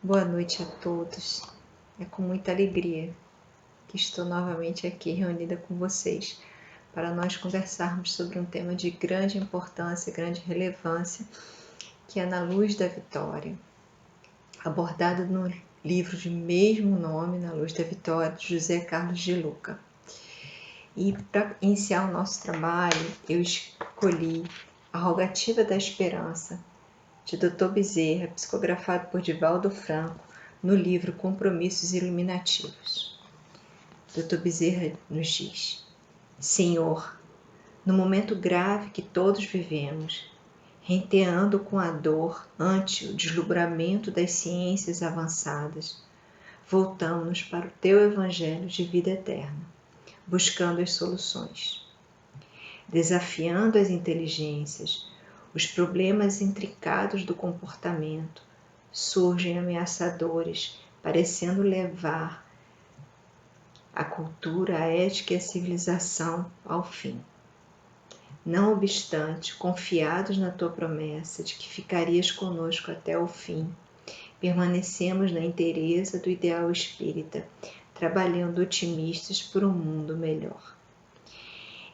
Boa noite a todos. É com muita alegria que estou novamente aqui reunida com vocês para nós conversarmos sobre um tema de grande importância, grande relevância, que é Na Luz da Vitória, abordado no livro de mesmo nome, Na Luz da Vitória, de José Carlos de Luca. E para iniciar o nosso trabalho, eu escolhi A Rogativa da Esperança, de Dr. Bezerra, psicografado por Divaldo Franco, no livro Compromissos Iluminativos. Dr. Bezerra nos diz: Senhor, no momento grave que todos vivemos, renteando com a dor ante o deslumbramento das ciências avançadas, voltamos para o teu evangelho de vida eterna, buscando as soluções. Desafiando as inteligências, os problemas intricados do comportamento surgem ameaçadores, parecendo levar a cultura, a ética e a civilização ao fim. Não obstante, confiados na tua promessa de que ficarias conosco até o fim, permanecemos na inteireza do ideal espírita, trabalhando otimistas por um mundo melhor.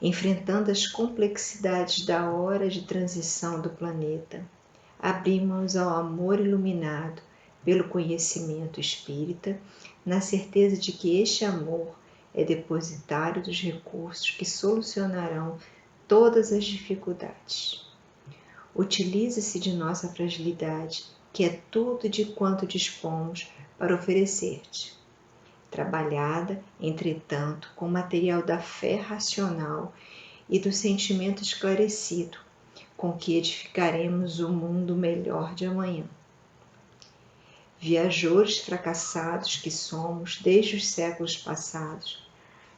Enfrentando as complexidades da hora de transição do planeta, abrimos ao amor iluminado pelo conhecimento espírita, na certeza de que este amor é depositário dos recursos que solucionarão todas as dificuldades. Utiliza-se de nossa fragilidade, que é tudo de quanto dispomos para oferecer-te. Trabalhada, entretanto, com o material da fé racional e do sentimento esclarecido, com que edificaremos o mundo melhor de amanhã. Viajores fracassados que somos desde os séculos passados,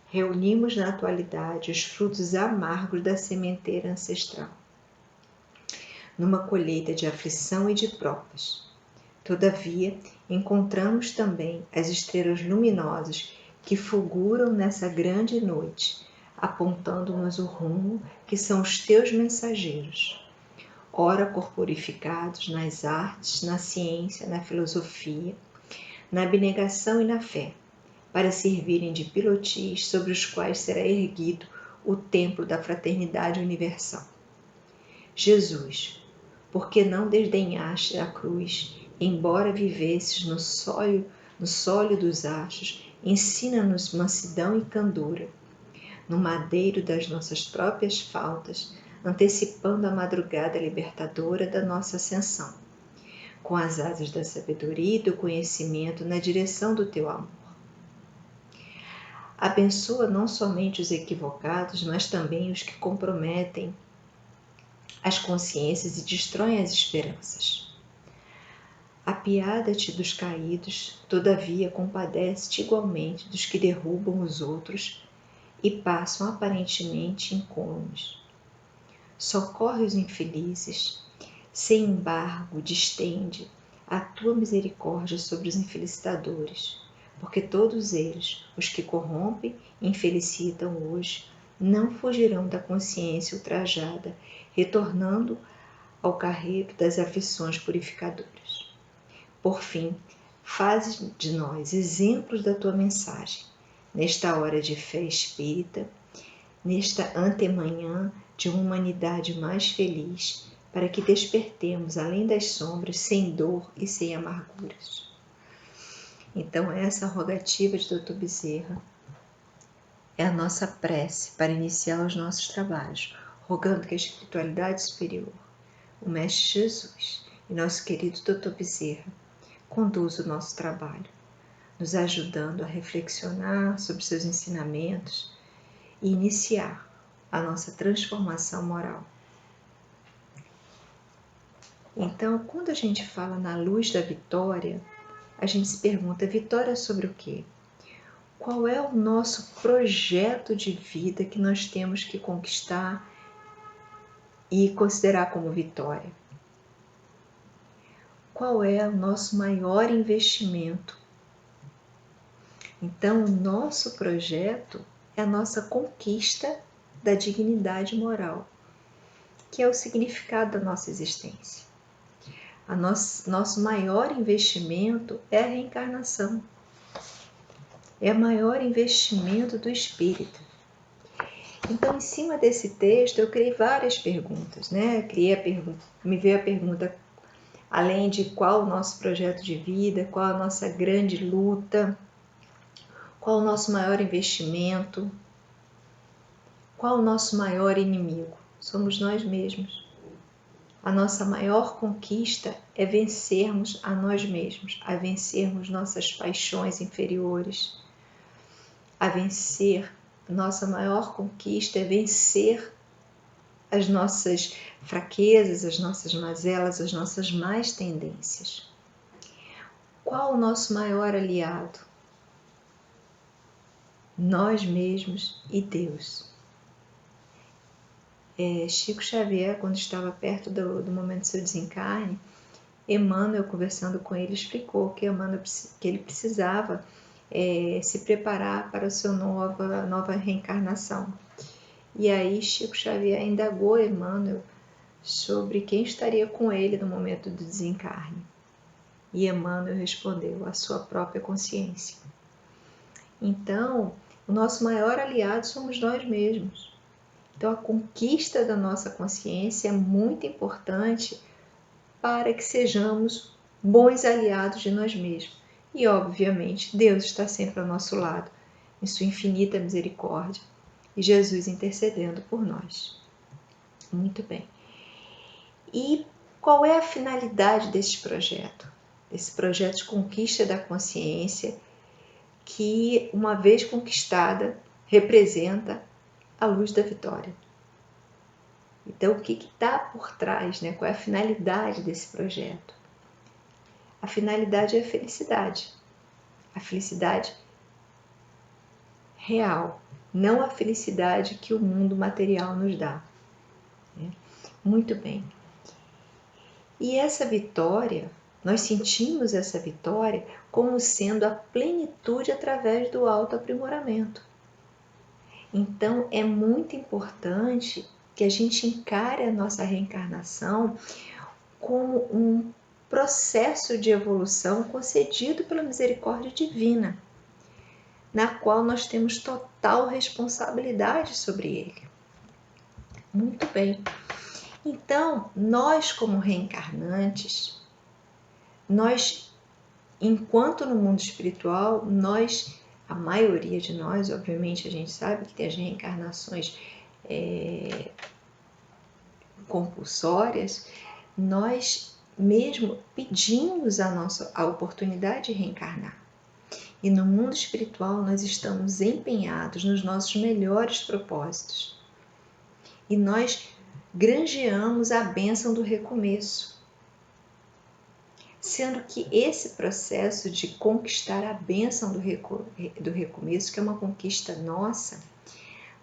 reunimos na atualidade os frutos amargos da sementeira ancestral, numa colheita de aflição e de provas. Todavia, encontramos também as estrelas luminosas que fulguram nessa grande noite, apontando-nos o rumo que são os teus mensageiros, ora corporificados nas artes, na ciência, na filosofia, na abnegação e na fé, para servirem de pilotis sobre os quais será erguido o templo da fraternidade universal. Jesus, por que não desdenhaste a cruz, embora vivesses no sólio dos astros, ensina-nos mansidão e candura, no madeiro das nossas próprias faltas, antecipando a madrugada libertadora da nossa ascensão, com as asas da sabedoria e do conhecimento na direção do teu amor. Abençoa não somente os equivocados, mas também os que comprometem as consciências e destroem as esperanças. Apiada-te dos caídos, todavia compadece-te igualmente dos que derrubam os outros e passam aparentemente incólumes. Socorre os infelizes, sem embargo distende a tua misericórdia sobre os infelicitadores, porque todos eles, os que corrompem e infelicitam hoje, não fugirão da consciência ultrajada, retornando ao carreiro das aflições purificadoras. Por fim, fazes de nós exemplos da tua mensagem, nesta hora de fé espírita, nesta antemanhã de uma humanidade mais feliz, para que despertemos além das sombras, sem dor e sem amarguras. Então, essa rogativa de Dr. Bezerra é a nossa prece para iniciar os nossos trabalhos, rogando que a espiritualidade superior, o Mestre Jesus e nosso querido Dr. Bezerra conduza o nosso trabalho, nos ajudando a reflexionar sobre seus ensinamentos e iniciar a nossa transformação moral. Então, quando a gente fala na luz da vitória, a gente se pergunta, vitória sobre o quê? Qual é o nosso projeto de vida que nós temos que conquistar e considerar como vitória? Qual é o nosso maior investimento? Então, o nosso projeto é a nossa conquista da dignidade moral, que é o significado da nossa existência. Nosso maior investimento é a reencarnação. É o maior investimento do espírito. Então, em cima desse texto, eu criei várias perguntas, né? Me veio a pergunta, além de qual o nosso projeto de vida, qual a nossa grande luta, qual o nosso maior investimento, qual o nosso maior inimigo? Somos nós mesmos. A nossa maior conquista é vencermos a nós mesmos, a vencermos nossas paixões inferiores, a vencer. Nossa maior conquista é vencer as nossas fraquezas, as nossas mazelas, as nossas más tendências. Qual o nosso maior aliado? Nós mesmos e Deus. Chico Xavier, quando estava perto do momento do seu desencarne, Emmanuel, conversando com ele, explicou que ele precisava se preparar para a sua nova reencarnação. E aí Chico Xavier indagou Emmanuel sobre quem estaria com ele no momento do desencarne. E Emmanuel respondeu: a sua própria consciência. Então, o nosso maior aliado somos nós mesmos. Então, a conquista da nossa consciência é muito importante para que sejamos bons aliados de nós mesmos. E, obviamente, Deus está sempre ao nosso lado, em sua infinita misericórdia, e Jesus intercedendo por nós. Muito bem. E qual é a finalidade desse projeto? Esse projeto de conquista da consciência, que, uma vez conquistada, representa a luz da vitória. Então, o que está por trás, né? Qual é a finalidade desse projeto? A finalidade é a felicidade real, não a felicidade que o mundo material nos dá. Muito bem. E essa vitória, nós sentimos essa vitória como sendo a plenitude através do autoaprimoramento. Então, é muito importante que a gente encare a nossa reencarnação como um processo de evolução concedido pela misericórdia divina, na qual nós temos total responsabilidade sobre ele. Muito bem. Então, nós como reencarnantes, enquanto no mundo espiritual, a maioria de nós, obviamente a gente sabe que tem as reencarnações compulsórias, nós mesmo pedimos a oportunidade de reencarnar. E no mundo espiritual nós estamos empenhados nos nossos melhores propósitos. E nós granjeamos a bênção do recomeço. Sendo que esse processo de conquistar a bênção do recomeço, que é uma conquista nossa,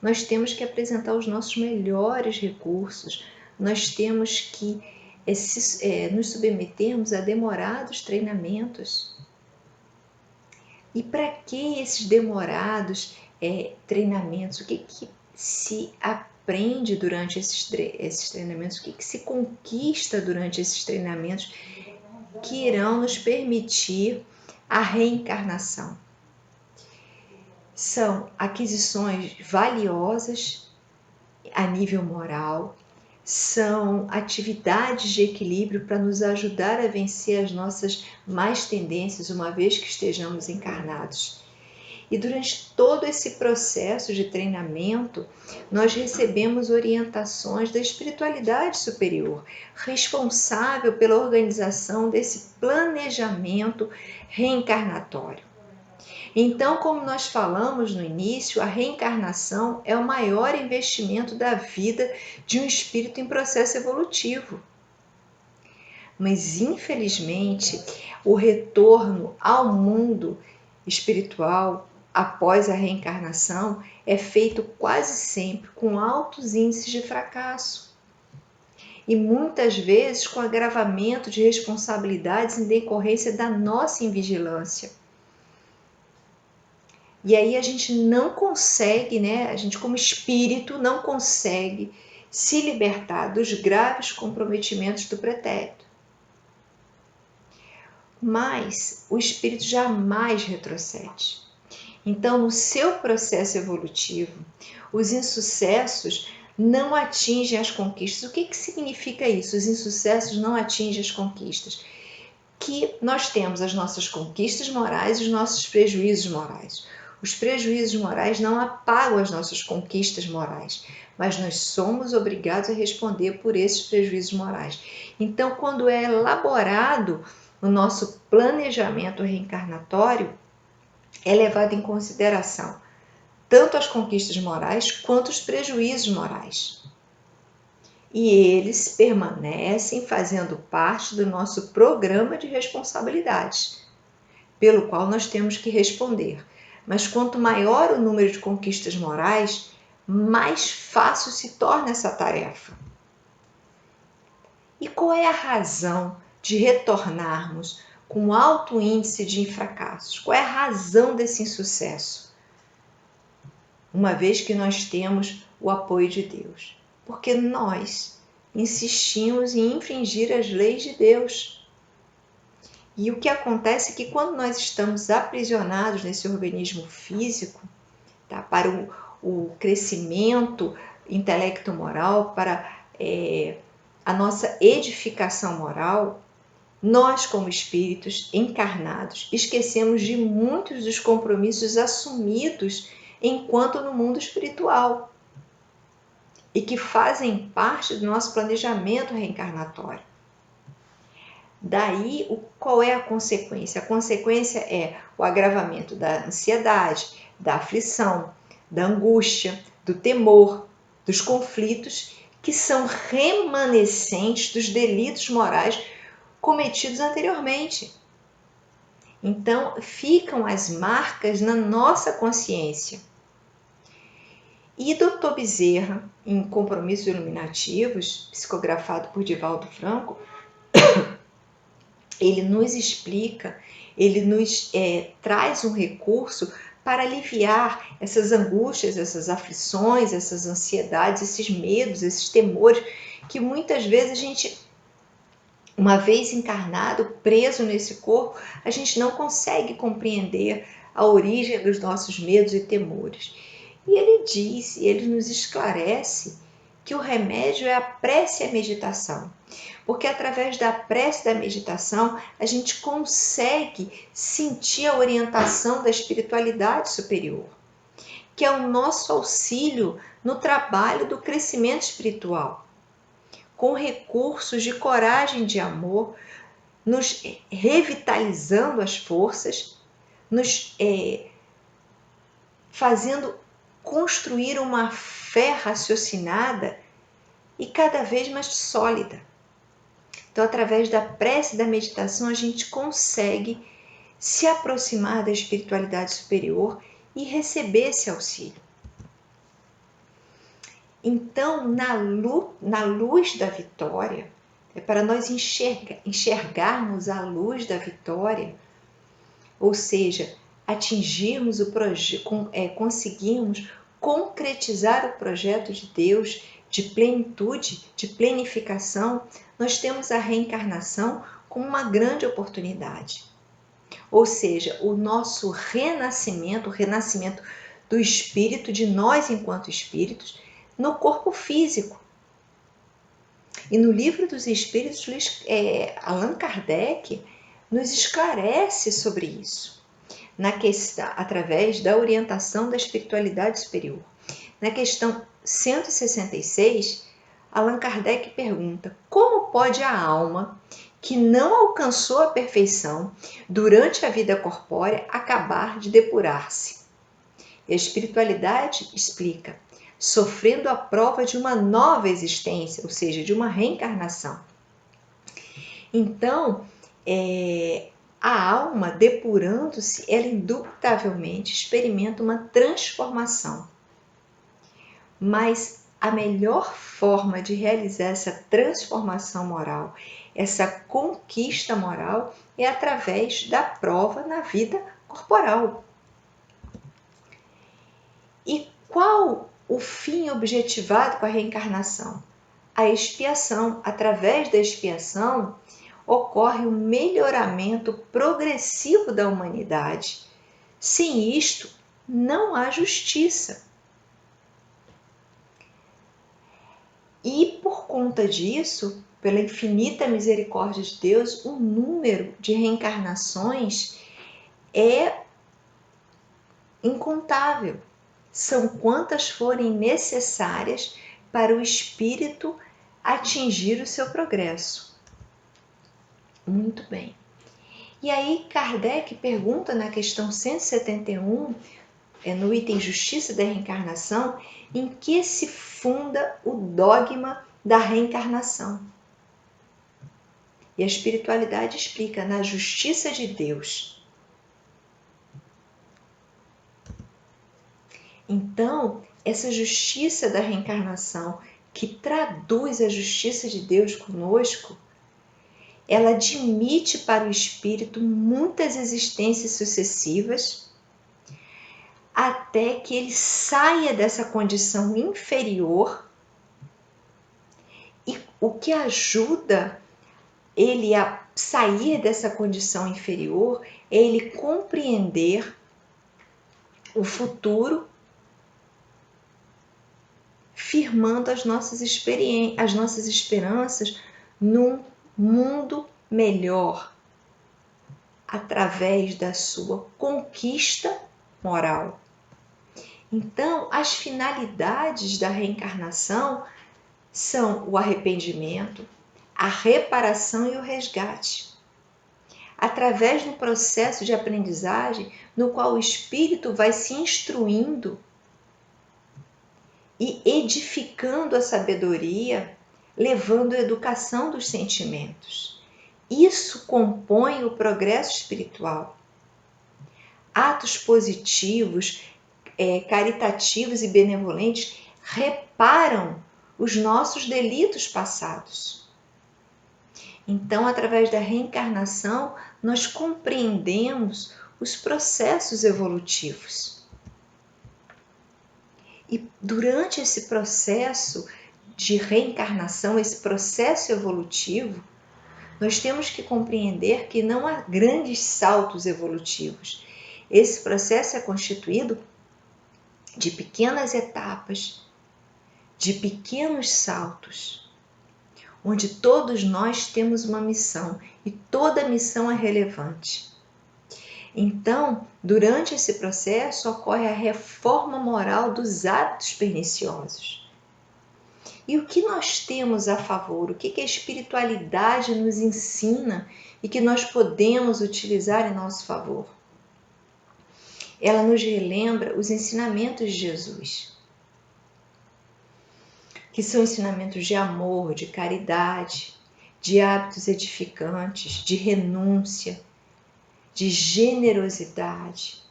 nós temos que apresentar os nossos melhores recursos, nós temos que nos submetermos a demorados treinamentos. E para que esses demorados treinamentos? O que se aprende durante esses treinamentos? O que se conquista durante esses treinamentos que irão nos permitir a reencarnação? São aquisições valiosas a nível moral, são atividades de equilíbrio para nos ajudar a vencer as nossas más tendências, uma vez que estejamos encarnados. E durante todo esse processo de treinamento, nós recebemos orientações da espiritualidade superior, responsável pela organização desse planejamento reencarnatório. Então, como nós falamos no início, a reencarnação é o maior investimento da vida de um espírito em processo evolutivo. Mas, infelizmente, o retorno ao mundo espiritual após a reencarnação é feito quase sempre com altos índices de fracasso. E muitas vezes com agravamento de responsabilidades em decorrência da nossa invigilância. E aí a gente não consegue, a gente como espírito não consegue se libertar dos graves comprometimentos do pretérito. mas o espírito jamais retrocede. Então, no seu processo evolutivo, os insucessos não atingem as conquistas. O que significa isso? Os insucessos não atingem as conquistas. Que nós temos as nossas conquistas morais e os nossos prejuízos morais. Os prejuízos morais não apagam as nossas conquistas morais, mas nós somos obrigados a responder por esses prejuízos morais. Então, quando é elaborado o nosso planejamento reencarnatório, é levado em consideração tanto as conquistas morais quanto os prejuízos morais. E eles permanecem fazendo parte do nosso programa de responsabilidades, pelo qual nós temos que responder. Mas quanto maior o número de conquistas morais, mais fácil se torna essa tarefa. E qual é a razão de retornarmos com alto índice de fracassos? Qual é a razão desse insucesso? Uma vez que nós temos o apoio de Deus. Porque nós insistimos em infringir as leis de Deus. E o que acontece é que quando nós estamos aprisionados nesse organismo físico, tá, para o crescimento intelecto-moral, para a nossa edificação moral, nós, como espíritos encarnados, esquecemos de muitos dos compromissos assumidos enquanto no mundo espiritual e que fazem parte do nosso planejamento reencarnatório. Daí, qual é a consequência? A consequência é o agravamento da ansiedade, da aflição, da angústia, do temor, dos conflitos que são remanescentes dos delitos morais cometidos anteriormente. Então, ficam as marcas na nossa consciência. E Dr. Bezerra, em Compromissos Iluminativos, psicografado por Divaldo Franco, ele nos explica, ele nos traz um recurso para aliviar essas angústias, essas aflições, essas ansiedades, esses medos, esses temores, que muitas vezes a gente, uma vez encarnado, preso nesse corpo, a gente não consegue compreender a origem dos nossos medos e temores. E ele diz, ele nos esclarece que o remédio é a prece e a meditação. Porque através da prece e da meditação, a gente consegue sentir a orientação da espiritualidade superior, que é o nosso auxílio no trabalho do crescimento espiritual, com recursos de coragem e de amor, nos revitalizando as forças, nos fazendo construir uma fé raciocinada e cada vez mais sólida. Então, através da prece e da meditação, a gente consegue se aproximar da espiritualidade superior e receber esse auxílio. Então, na luz da vitória, para nós enxergarmos a luz da vitória, ou seja, atingirmos conseguirmos concretizar o projeto de Deus de plenitude, de plenificação, nós temos a reencarnação como uma grande oportunidade. Ou seja, o nosso renascimento, o renascimento do espírito, de nós enquanto espíritos, no corpo físico. E no Livro dos Espíritos, Allan Kardec nos esclarece sobre isso, através da orientação da espiritualidade superior. Na questão 166, Allan Kardec pergunta: como pode a alma que não alcançou a perfeição durante a vida corpórea acabar de depurar-se? E a espiritualidade explica: sofrendo a prova de uma nova existência, ou seja, de uma reencarnação. Então, a alma, depurando-se, ela indubitavelmente experimenta uma transformação. Mas a melhor forma de realizar essa transformação moral, essa conquista moral, é através da prova na vida corporal. E qual o fim objetivado com a reencarnação? A expiação. Através da expiação, ocorre um melhoramento progressivo da humanidade. Sem isto, não há justiça. E por conta disso, pela infinita misericórdia de Deus, o número de reencarnações é incontável. São quantas forem necessárias para o espírito atingir o seu progresso. Muito bem. E aí Kardec pergunta na questão 171, no item Justiça da Reencarnação, em que se funda o dogma da reencarnação. E a espiritualidade explica: na justiça de Deus. Então, essa justiça da reencarnação, que traduz a justiça de Deus conosco, ela admite para o espírito muitas existências sucessivas, até que ele saia dessa condição inferior, e o que ajuda ele a sair dessa condição inferior é ele compreender o futuro, firmando as nossas esperanças num mundo melhor, através da sua conquista moral. Então, as finalidades da reencarnação são o arrependimento, a reparação e o resgate. Através de um processo de aprendizagem no qual o espírito vai se instruindo e edificando a sabedoria, levando a educação dos sentimentos. Isso compõe o progresso espiritual. Atos positivos, caritativos e benevolentes reparam os nossos delitos passados. Então, através da reencarnação, nós compreendemos os processos evolutivos. E durante esse processo de reencarnação, esse processo evolutivo, nós temos que compreender que não há grandes saltos evolutivos. Esse processo é constituído de pequenas etapas, de pequenos saltos, onde todos nós temos uma missão e toda missão é relevante. Então, durante esse processo, ocorre a reforma moral dos hábitos perniciosos. E o que nós temos a favor? O que a espiritualidade nos ensina e que nós podemos utilizar em nosso favor? Ela nos relembra os ensinamentos de Jesus, que são ensinamentos de amor, de caridade, de hábitos edificantes, de renúncia, de generosidade,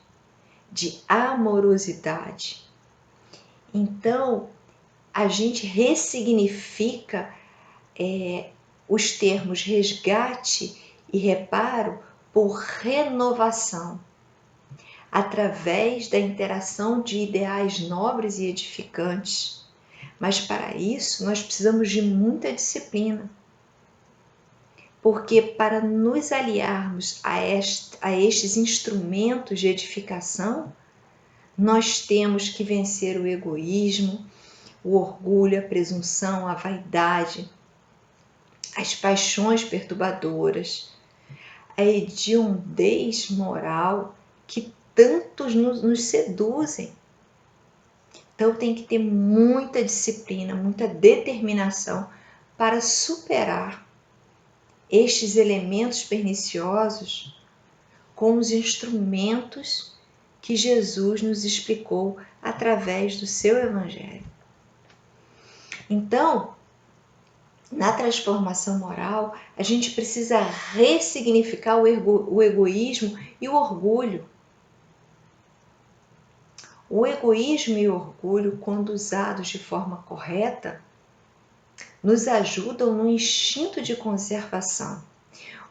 de amorosidade. Então, a gente ressignifica os termos resgate e reparo por renovação, através da interação de ideais nobres e edificantes. Mas para isso nós precisamos de muita disciplina, porque para nos aliarmos a estes instrumentos de edificação, nós temos que vencer o egoísmo, o orgulho, a presunção, a vaidade, as paixões perturbadoras, a hediondez moral que tantos nos seduzem. Então tem que ter muita disciplina, muita determinação para superar estes elementos perniciosos com os instrumentos que Jesus nos explicou através do seu Evangelho. Então, na transformação moral, a gente precisa ressignificar o egoísmo e o orgulho. O egoísmo e o orgulho, quando usados de forma correta, nos ajudam no instinto de conservação.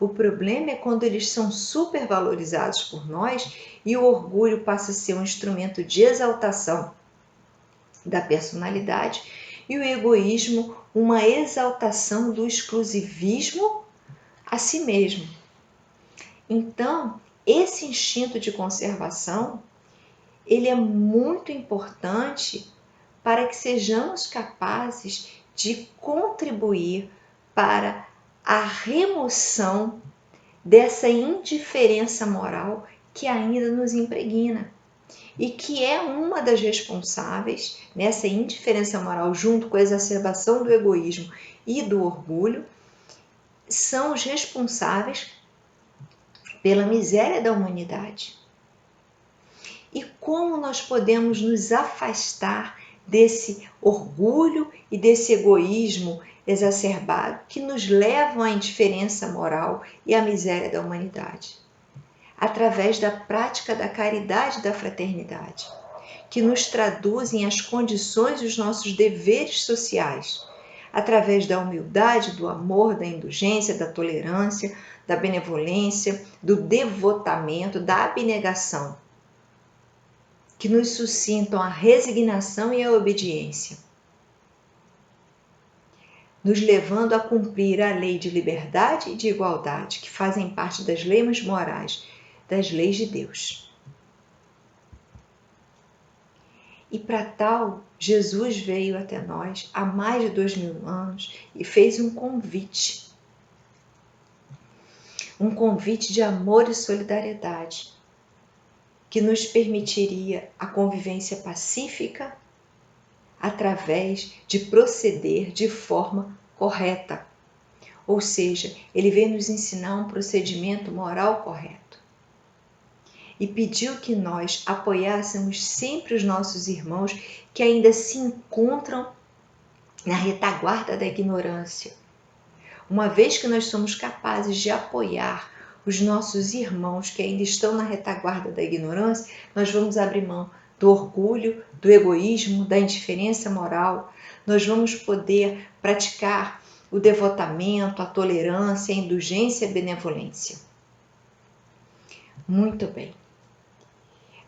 O problema é quando eles são supervalorizados por nós e o orgulho passa a ser um instrumento de exaltação da personalidade e o egoísmo uma exaltação do exclusivismo a si mesmo. Então, esse instinto de conservação, ele é muito importante para que sejamos capazes de contribuir para a remoção dessa indiferença moral que ainda nos impregna e que é uma das responsáveis nessa indiferença moral, junto com a exacerbação do egoísmo e do orgulho, são os responsáveis pela miséria da humanidade. E como nós podemos nos afastar desse orgulho e desse egoísmo exacerbado que nos levam à indiferença moral e à miséria da humanidade? Através da prática da caridade e da fraternidade, que nos traduzem as condições dos nossos deveres sociais, através da humildade, do amor, da indulgência, da tolerância, da benevolência, do devotamento, da abnegação, que nos suscitam a resignação e a obediência, nos levando a cumprir a lei de liberdade e de igualdade, que fazem parte das leis morais, das leis de Deus. E para tal, Jesus veio até nós há mais de 2000 anos e fez um convite de amor e solidariedade, que nos permitiria a convivência pacífica através de proceder de forma correta. Ou seja, ele veio nos ensinar um procedimento moral correto. E pediu que nós apoiássemos sempre os nossos irmãos que ainda se encontram na retaguarda da ignorância. Uma vez que nós somos capazes de apoiar os nossos irmãos que ainda estão na retaguarda da ignorância, nós vamos abrir mão do orgulho, do egoísmo, da indiferença moral. Nós vamos poder praticar o devotamento, a tolerância, a indulgência e a benevolência. Muito bem.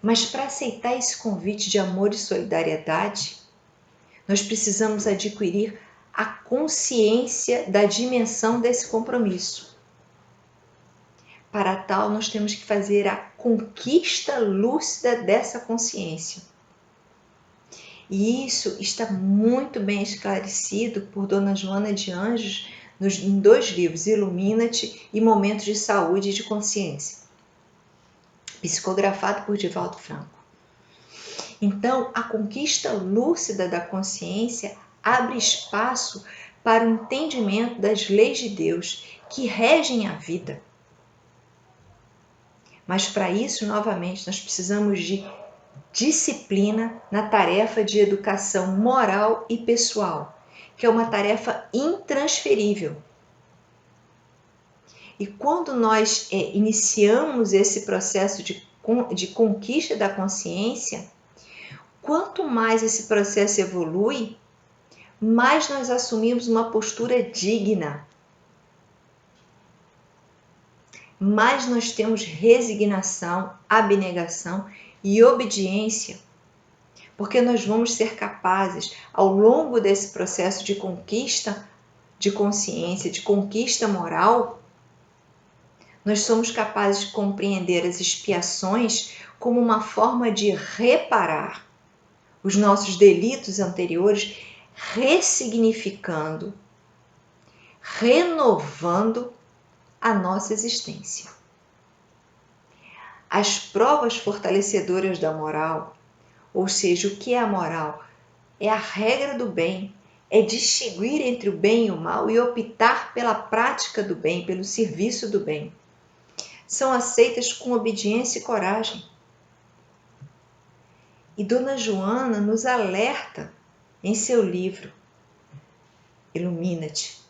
Mas para aceitar esse convite de amor e solidariedade, nós precisamos adquirir a consciência da dimensão desse compromisso. Para tal, nós temos que fazer a conquista lúcida dessa consciência. E isso está muito bem esclarecido por Dona Joana de Anjos em 2 livros, Ilumina-te e Momentos de Saúde e de Consciência, psicografado por Divaldo Franco. Então, a conquista lúcida da consciência abre espaço para o entendimento das leis de Deus que regem a vida. Mas para isso, novamente, nós precisamos de disciplina na tarefa de educação moral e pessoal, que é uma tarefa intransferível. E quando nós iniciamos esse processo de conquista da consciência, quanto mais esse processo evolui, mais nós assumimos uma postura digna, mais nós temos resignação, abnegação e obediência, porque nós vamos ser capazes, ao longo desse processo de conquista de consciência, de conquista moral, nós somos capazes de compreender as expiações como uma forma de reparar os nossos delitos anteriores, ressignificando, renovando a nossa existência. As provas fortalecedoras da moral, ou seja, o que é a moral? É a regra do bem, é distinguir entre o bem e o mal e optar pela prática do bem, pelo serviço do bem. São aceitas com obediência e coragem. E Dona Joana nos alerta em seu livro Ilumina-te.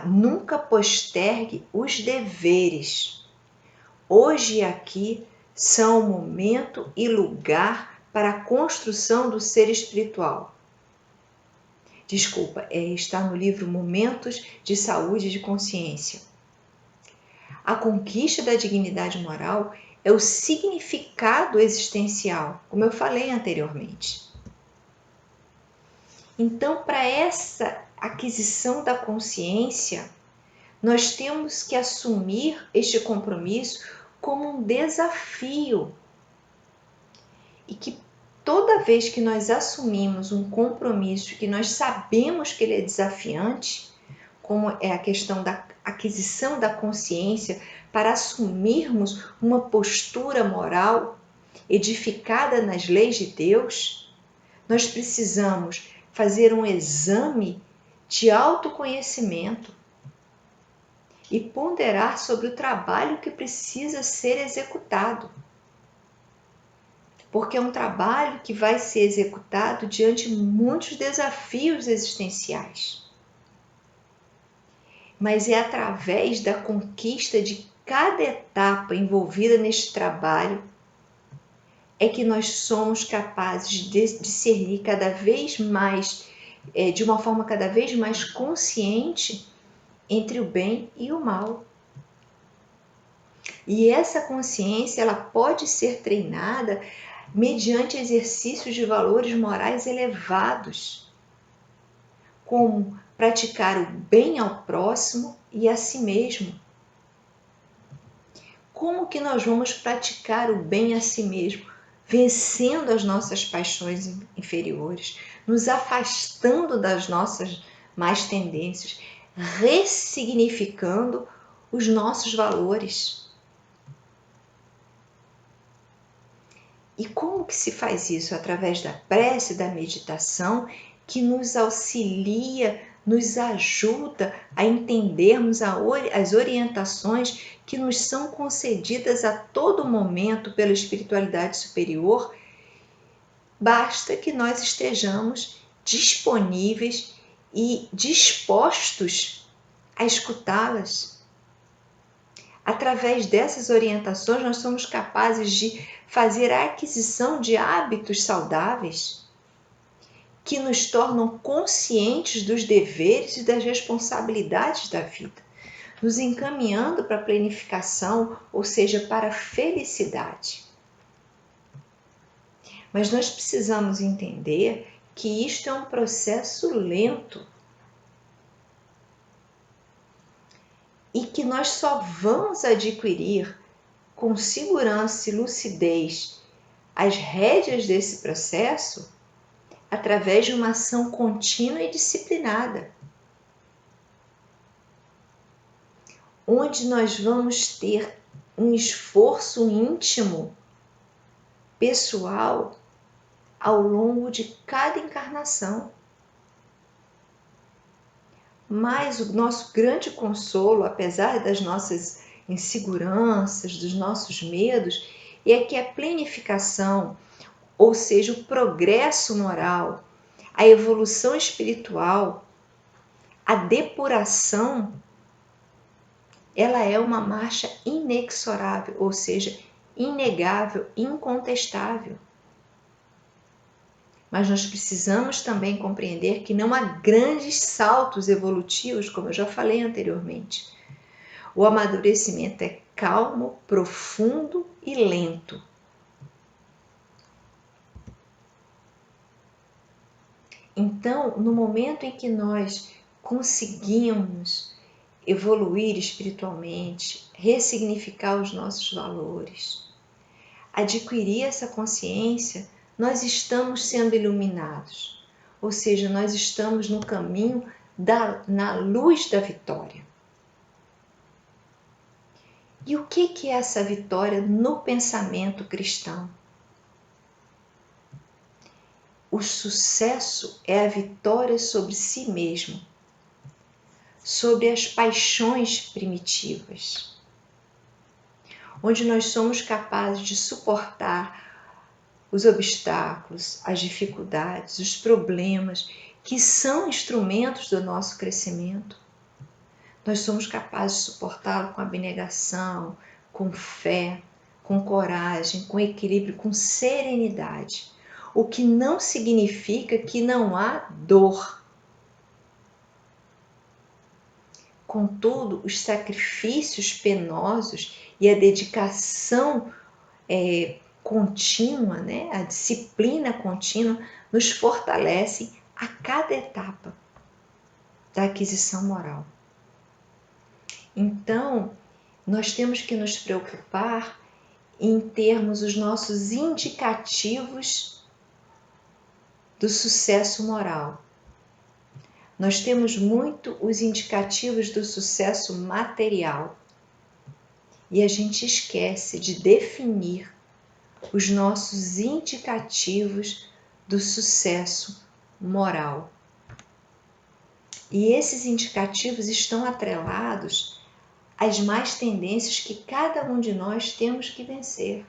Nunca postergue os deveres. Hoje e aqui são o momento e lugar para a construção do ser espiritual. Está no livro Momentos de Saúde e de Consciência. A conquista da dignidade moral é o significado existencial, como eu falei anteriormente. Então, para essa aquisição da consciência, Nós temos que assumir este compromisso como um desafio. E que toda vez que nós assumimos um compromisso que nós sabemos que ele é desafiante, como é a questão da aquisição da consciência, para assumirmos uma postura moral edificada nas leis de Deus, nós precisamos fazer um exame de autoconhecimento e ponderar sobre o trabalho que precisa ser executado. Porque é um trabalho que vai ser executado diante de muitos desafios existenciais. Mas é através da conquista de cada etapa envolvida neste trabalho é que nós somos capazes de discernir cada vez mais, de uma forma cada vez mais consciente, entre o bem e o mal. E essa consciência ela pode ser treinada mediante exercícios de valores morais elevados, como praticar o bem ao próximo e a si mesmo. Como que nós vamos praticar o bem a si mesmo? Vencendo as nossas paixões inferiores, nos afastando das nossas más tendências, ressignificando os nossos valores. E como que se faz isso? Através da prece, da meditação, que nos auxilia, nos ajuda a entendermos as orientações que nos são concedidas a todo momento pela espiritualidade superior. Basta que nós estejamos disponíveis e dispostos a escutá-las. Através dessas orientações, nós somos capazes de fazer a aquisição de hábitos saudáveis que nos tornam conscientes dos deveres e das responsabilidades da vida, nos encaminhando para a planificação, ou seja, para a felicidade. Mas nós precisamos entender que isto é um processo lento e que nós só vamos adquirir com segurança e lucidez as rédeas desse processo através de uma ação contínua e disciplinada, onde nós vamos ter um esforço íntimo, pessoal, ao longo de cada encarnação. Mas o nosso grande consolo, apesar das nossas inseguranças, dos nossos medos, é que a planificação, ou seja, o progresso moral, a evolução espiritual, a depuração, ela é uma marcha inexorável, ou seja, inegável, incontestável. Mas nós precisamos também compreender que não há grandes saltos evolutivos, como eu já falei anteriormente. O amadurecimento é calmo, profundo e lento. Então, no momento em que nós conseguimos evoluir espiritualmente, ressignificar os nossos valores, adquirir essa consciência, nós estamos sendo iluminados, ou seja, nós estamos no caminho na luz da vitória. E o que é essa vitória no pensamento cristão? O sucesso é a vitória sobre si mesmo, sobre as paixões primitivas, onde nós somos capazes de suportar os obstáculos, as dificuldades, os problemas, que são instrumentos do nosso crescimento. Nós somos capazes de suportá-lo com abnegação, com fé, com coragem, com equilíbrio, com serenidade. O que não significa que não há dor. Contudo, os sacrifícios penosos e a dedicação contínua, a disciplina contínua, nos fortalecem a cada etapa da aquisição moral. Então, nós temos que nos preocupar em termos os nossos indicativos do sucesso moral. Nós temos muito os indicativos do sucesso material e a gente esquece de definir os nossos indicativos do sucesso moral. E esses indicativos estão atrelados às más tendências que cada um de nós temos que vencer.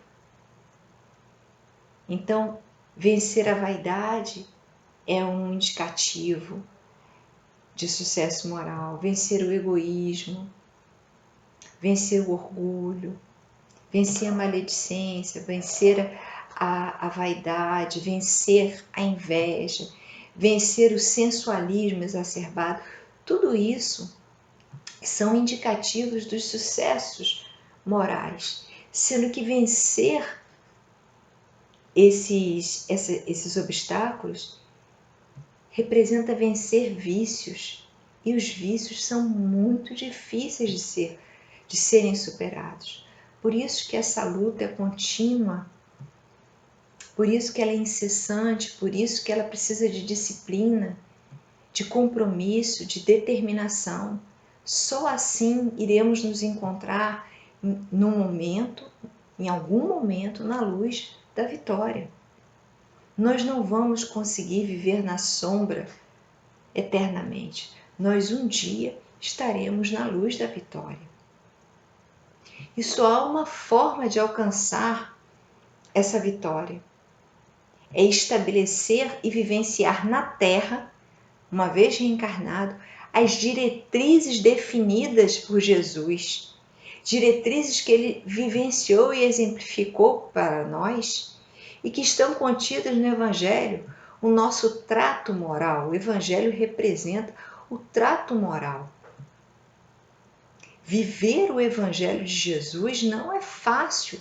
Então, vencer a vaidade é um indicativo de sucesso moral. Vencer o egoísmo, vencer o orgulho, vencer a maledicência, vencer a vaidade, vencer a inveja, vencer o sensualismo exacerbado. Tudo isso são indicativos dos sucessos morais, sendo que vencer esses obstáculos representa vencer vícios, e os vícios são muito difíceis de serem superados. Por isso que essa luta é contínua, por isso que ela é incessante, por isso que ela precisa de disciplina, de compromisso, de determinação. Só assim iremos nos encontrar em algum momento, na luz da vitória. Nós não vamos conseguir viver na sombra eternamente. Nós um dia estaremos na luz da vitória. E só há uma forma de alcançar essa vitória. É estabelecer e vivenciar na Terra, uma vez reencarnado, as diretrizes definidas por Jesus, diretrizes que ele vivenciou e exemplificou para nós e que estão contidas no Evangelho, o nosso trato moral. O Evangelho representa o trato moral. Viver o Evangelho de Jesus não é fácil,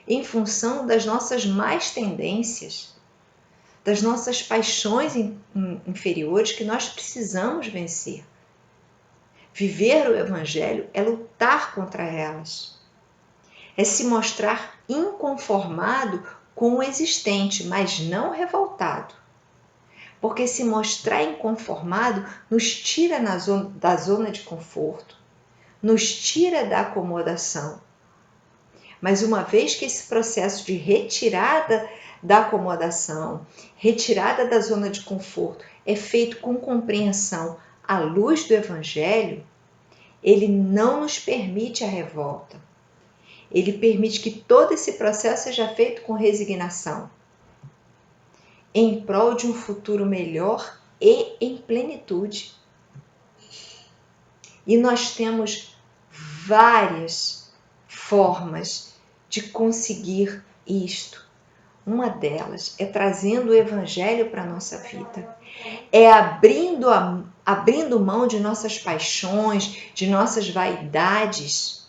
em função das nossas más tendências, das nossas paixões inferiores que nós precisamos vencer. Viver o Evangelho é lutar contra elas, é se mostrar inconformado com o existente, mas não revoltado. Porque se mostrar inconformado nos tira da zona de conforto, nos tira da acomodação. Mas uma vez que esse processo de retirada da acomodação, retirada da zona de conforto, é feito com compreensão à luz do Evangelho, ele não nos permite a revolta. Ele permite que todo esse processo seja feito com resignação, em prol de um futuro melhor e em plenitude. E nós temos várias formas de conseguir isto. Uma delas é trazendo o Evangelho para a nossa vida. É abrindo mão de nossas paixões, de nossas vaidades.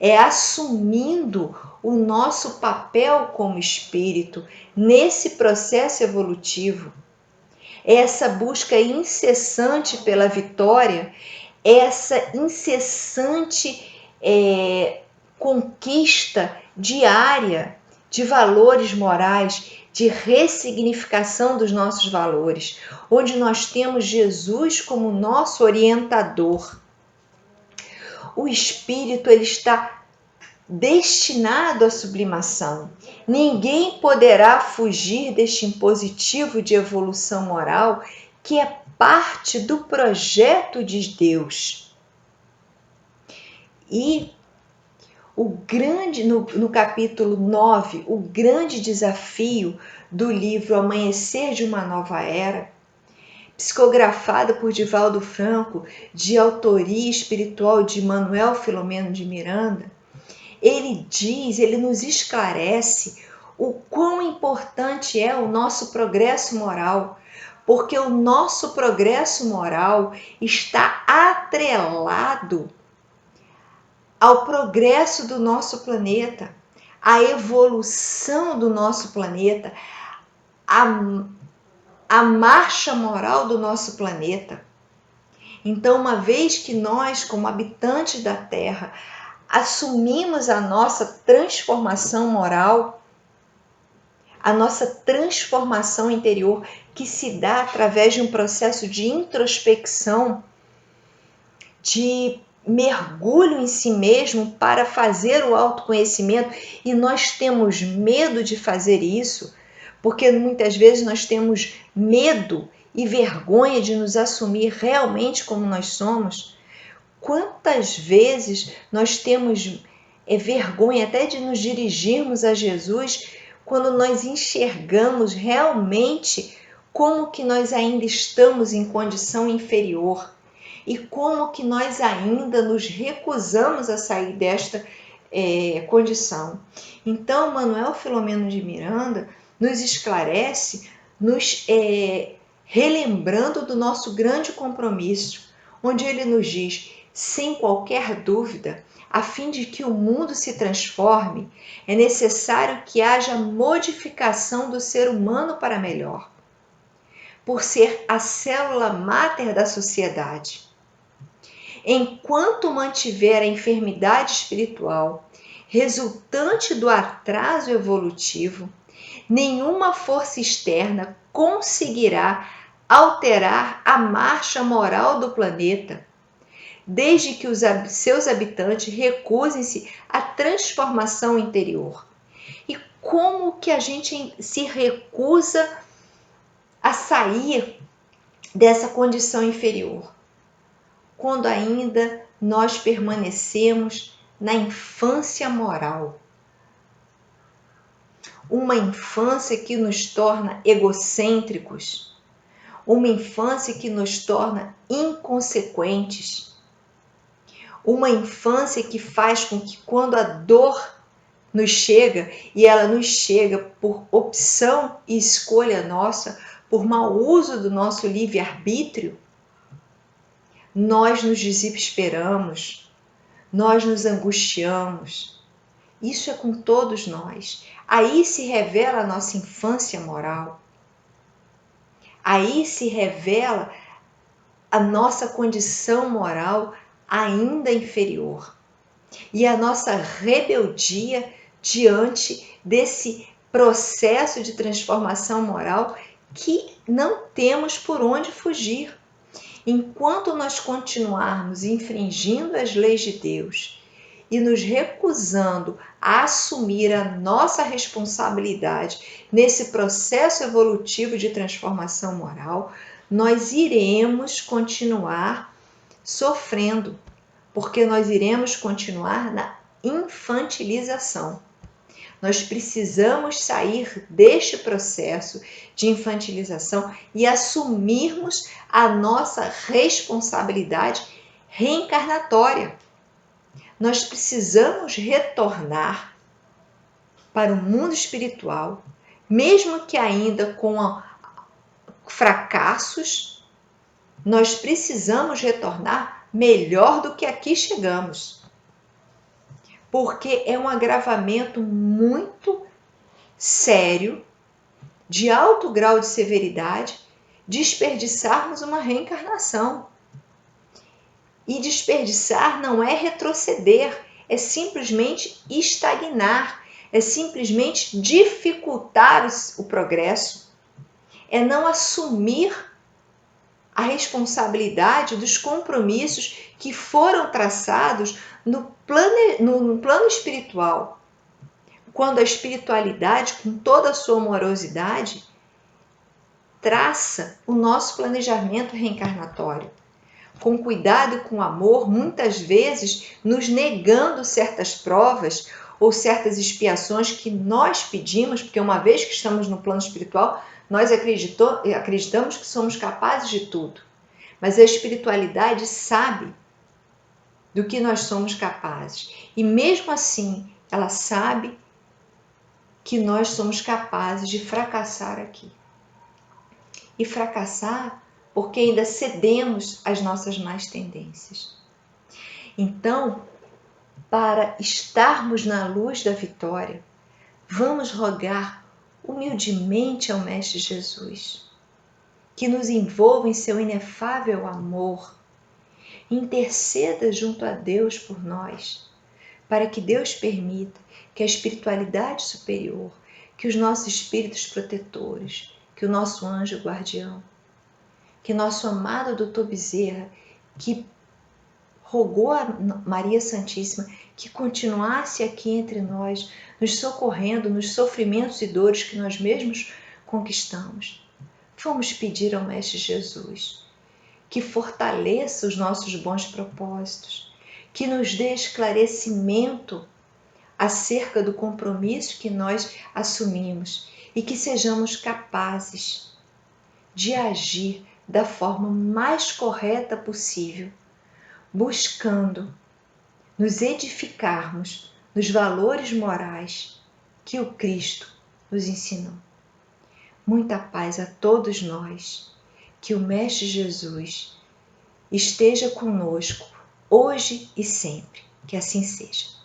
É assumindo o nosso papel como espírito nesse processo evolutivo. É essa busca incessante pela vitória, essa incessante conquista diária de valores morais, de ressignificação dos nossos valores, onde nós temos Jesus como nosso orientador. O espírito ele está destinado à sublimação. Ninguém poderá fugir deste impositivo de evolução moral que é parte do projeto de Deus. E no capítulo 9, o grande desafio do livro Amanhecer de uma Nova Era, psicografado por Divaldo Franco, de autoria espiritual de Manuel Filomeno de Miranda, ele nos esclarece o quão importante é o nosso progresso moral, porque o nosso progresso moral está atrelado ao progresso do nosso planeta, à evolução do nosso planeta, à marcha moral do nosso planeta. Então, uma vez que nós, como habitantes da Terra, assumimos a nossa transformação moral, a nossa transformação interior, que se dá através de um processo de introspecção, de mergulho em si mesmo para fazer o autoconhecimento, e nós temos medo de fazer isso, porque muitas vezes nós temos medo e vergonha de nos assumir realmente como nós somos. Quantas vezes nós temos vergonha até de nos dirigirmos a Jesus quando nós enxergamos realmente como que nós ainda estamos em condição inferior e como que nós ainda nos recusamos a sair desta condição. Então, Manuel Filomeno de Miranda nos esclarece, nos relembrando do nosso grande compromisso, onde ele nos diz: sem qualquer dúvida, a fim de que o mundo se transforme, é necessário que haja modificação do ser humano para melhor, por ser a célula máter da sociedade. Enquanto mantiver a enfermidade espiritual resultante do atraso evolutivo, nenhuma força externa conseguirá alterar a marcha moral do planeta, desde que os seus habitantes recusem-se à transformação interior. E como que a gente se recusa a sair dessa condição inferior? Quando ainda nós permanecemos na infância moral. Uma infância que nos torna egocêntricos, uma infância que nos torna inconsequentes, uma infância que faz com que quando a dor nos chega, e ela nos chega por opção e escolha nossa, por mau uso do nosso livre-arbítrio, nós nos desesperamos, nós nos angustiamos. Isso é com todos nós. Aí se revela a nossa infância moral. Aí se revela a nossa condição moral ainda inferior. E a nossa rebeldia diante desse processo de transformação moral que não temos por onde fugir. Enquanto nós continuarmos infringindo as leis de Deus e nos recusando a assumir a nossa responsabilidade nesse processo evolutivo de transformação moral, nós iremos continuar sofrendo, porque nós iremos continuar na infantilização. Nós precisamos sair deste processo de infantilização e assumirmos a nossa responsabilidade reencarnatória. Nós precisamos retornar para o mundo espiritual, mesmo que ainda com fracassos, nós precisamos retornar melhor do que aqui chegamos. Porque é um agravamento muito sério, de alto grau de severidade, desperdiçarmos uma reencarnação. E desperdiçar não é retroceder, é simplesmente estagnar, é simplesmente dificultar o progresso, é não assumir a responsabilidade dos compromissos que foram traçados no plano espiritual. Quando a espiritualidade, com toda a sua amorosidade, traça o nosso planejamento reencarnatório. Com cuidado e com amor, muitas vezes nos negando certas provas ou certas expiações que nós pedimos, porque uma vez que estamos no plano espiritual, nós acreditamos que somos capazes de tudo. Mas a espiritualidade sabe do que nós somos capazes. E mesmo assim, ela sabe que nós somos capazes de fracassar aqui. E fracassar porque ainda cedemos às nossas más tendências. Então, para estarmos na luz da vitória, vamos rogar humildemente ao Mestre Jesus, que nos envolva em seu inefável amor, interceda junto a Deus por nós, para que Deus permita que a espiritualidade superior, que os nossos espíritos protetores, que o nosso anjo guardião, que nosso amado Dr. Bezerra, que rogou a Maria Santíssima que continuasse aqui entre nós, nos socorrendo nos sofrimentos e dores que nós mesmos conquistamos. Vamos pedir ao Mestre Jesus que fortaleça os nossos bons propósitos, que nos dê esclarecimento acerca do compromisso que nós assumimos e que sejamos capazes de agir da forma mais correta possível, buscando nos edificarmos nos valores morais que o Cristo nos ensinou. Muita paz a todos nós, que o Mestre Jesus esteja conosco hoje e sempre, que assim seja.